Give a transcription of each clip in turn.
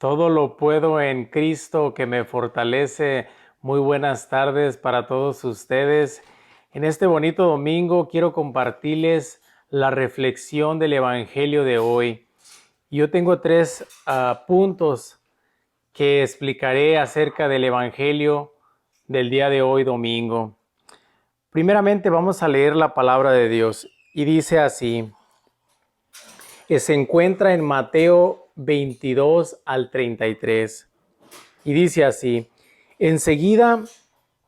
Todo lo puedo en Cristo que me fortalece. Muy buenas tardes para todos ustedes. En este bonito domingo quiero compartirles la reflexión del Evangelio de hoy. Yo tengo tres puntos que explicaré acerca del Evangelio del día de hoy domingo. Primeramente vamos a leer la palabra de Dios y dice así, que se encuentra en Mateo 22 al 33. Y dice así, enseguida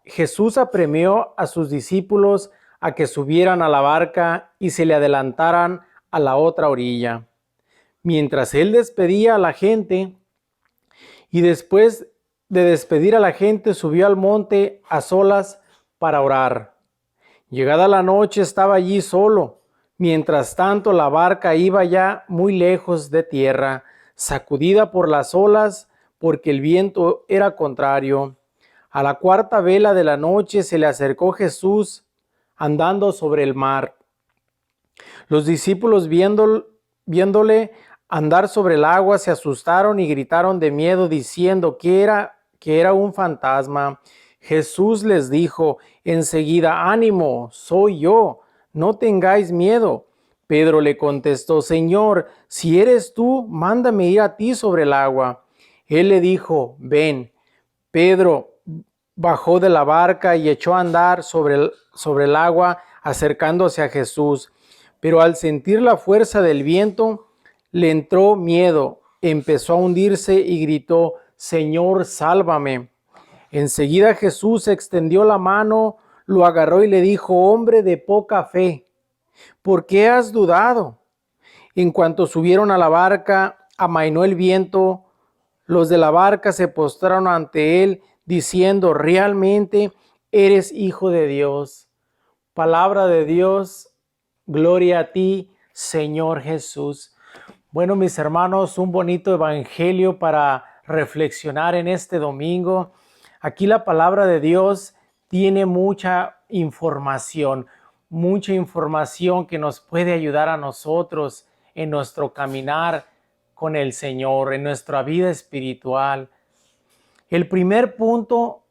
Jesús apremió a sus discípulos a que subieran a la barca y se le adelantaran a la otra orilla. Mientras él despedía a la gente, y después de despedir a la gente, subió al monte a solas para orar. Llegada la noche estaba allí solo. Mientras tanto, la barca iba ya muy lejos de tierra, sacudida por las olas, porque el viento era contrario. A la cuarta vela de la noche se le acercó Jesús andando sobre el mar. Los discípulos viéndole andar sobre el agua se asustaron y gritaron de miedo diciendo que era un fantasma. Jesús les dijo enseguida, ánimo, soy yo, no tengáis miedo. Pedro le contestó, Señor, si eres tú, mándame ir a ti sobre el agua. Él le dijo, ven. Pedro bajó de la barca y echó a andar sobre el agua, acercándose a Jesús. Pero al sentir la fuerza del viento, le entró miedo, empezó a hundirse y gritó, Señor, sálvame. Enseguida Jesús extendió la mano, lo agarró y le dijo, hombre de poca fe, ¿por qué has dudado? En cuanto subieron a la barca, amainó el viento. Los de la barca se postraron ante él, diciendo, realmente eres hijo de Dios. Palabra de Dios, gloria a ti, Señor Jesús. Bueno, mis hermanos, un bonito evangelio para reflexionar en este domingo. Aquí la palabra de Dios tiene mucha información que nos puede ayudar a nosotros en nuestro caminar con el Señor, en nuestra vida espiritual. El primer punto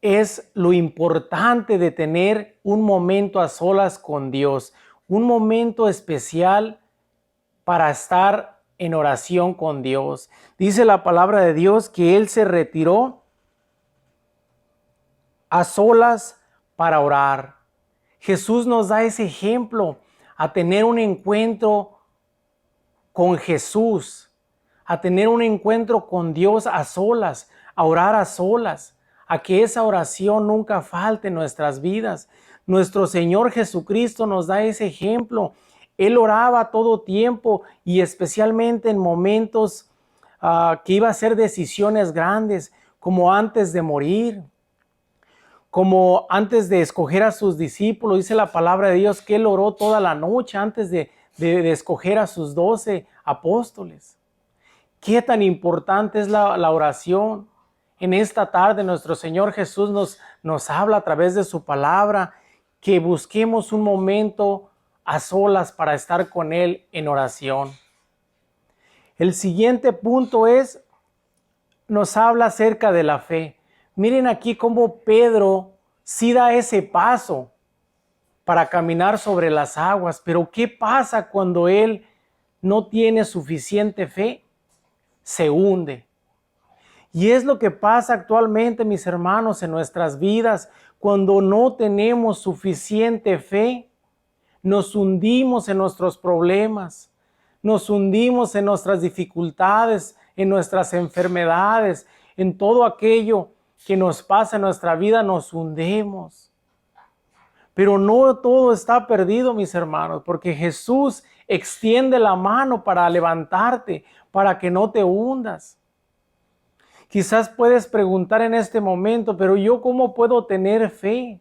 es lo importante de tener un momento a solas con Dios, un momento especial para estar en oración con Dios. Dice la palabra de Dios que Él se retiró a solas para orar. Jesús nos da ese ejemplo a tener un encuentro con Jesús, a tener un encuentro con Dios a solas, a orar a solas, a que esa oración nunca falte en nuestras vidas. Nuestro Señor Jesucristo nos da ese ejemplo. Él oraba todo tiempo y especialmente en momentos que iba a hacer decisiones grandes, como antes de morir, como antes de escoger a sus discípulos. Dice la palabra de Dios que Él oró toda la noche antes de escoger a sus 12 apóstoles. Qué tan importante es la oración. En esta tarde nuestro Señor Jesús nos habla a través de su palabra que busquemos un momento a solas para estar con Él en oración. El siguiente punto nos habla acerca de la fe. Miren aquí cómo Pedro sí da ese paso para caminar sobre las aguas, pero ¿qué pasa cuando él no tiene suficiente fe? Se hunde. Y es lo que pasa actualmente, mis hermanos, en nuestras vidas. Cuando no tenemos suficiente fe, nos hundimos en nuestros problemas, nos hundimos en nuestras dificultades, en nuestras enfermedades, en todo aquello que nos pasa en nuestra vida, nos hundimos. Pero no todo está perdido, mis hermanos, porque Jesús extiende la mano para levantarte, para que no te hundas. Quizás puedes preguntar en este momento, pero ¿yo cómo puedo tener fe?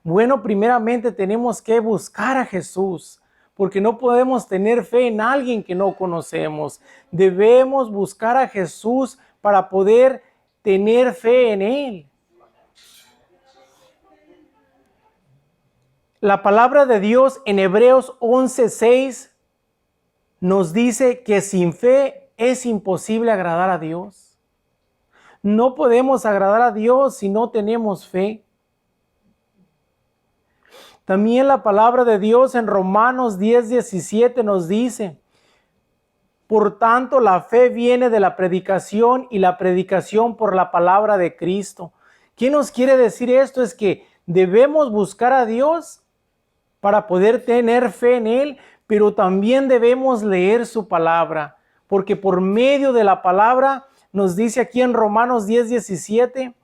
Bueno, primeramente tenemos que buscar a Jesús, porque no podemos tener fe en alguien que no conocemos. Debemos buscar a Jesús para poder tener fe en Él. La palabra de Dios en Hebreos 11:6 nos dice que sin fe es imposible agradar a Dios. No podemos agradar a Dios si no tenemos fe. También la palabra de Dios en Romanos 10:17 nos dice: por tanto, la fe viene de la predicación y la predicación por la palabra de Cristo. ¿Qué nos quiere decir esto? Es que debemos buscar a Dios para poder tener fe en Él, pero también debemos leer su palabra, porque por medio de la palabra, nos dice aquí en Romanos 10:17,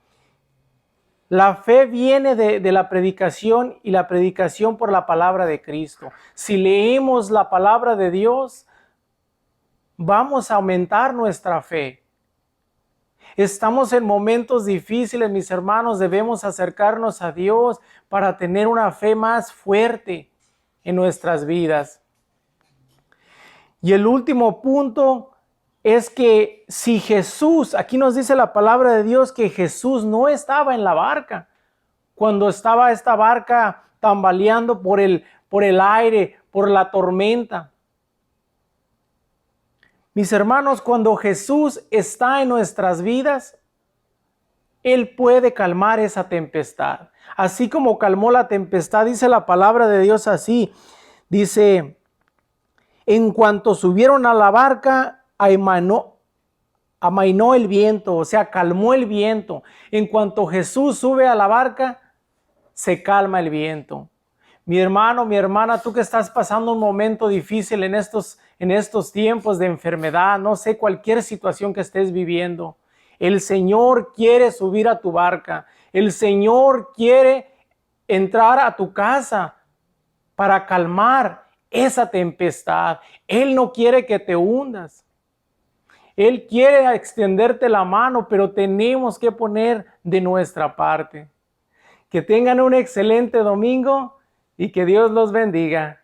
la fe viene de la predicación y la predicación por la palabra de Cristo. Si leemos la palabra de Dios, vamos a aumentar nuestra fe. Estamos en momentos difíciles, mis hermanos, debemos acercarnos a Dios para tener una fe más fuerte en nuestras vidas. Y el último punto es que si Jesús, aquí nos dice la palabra de Dios que Jesús no estaba en la barca, cuando estaba esta barca tambaleando por el aire, por la tormenta. Mis hermanos, cuando Jesús está en nuestras vidas, Él puede calmar esa tempestad. Así como calmó la tempestad, dice la palabra de Dios así. Dice, en cuanto subieron a la barca, amainó el viento, o sea, calmó el viento. En cuanto Jesús sube a la barca, se calma el viento. Mi hermano, mi hermana, tú que estás pasando un momento difícil en estos tiempos de enfermedad, no sé, cualquier situación que estés viviendo, el Señor quiere subir a tu barca. El Señor quiere entrar a tu casa para calmar esa tempestad. Él no quiere que te hundas. Él quiere extenderte la mano, pero tenemos que poner de nuestra parte. Que tengan un excelente domingo y que Dios los bendiga.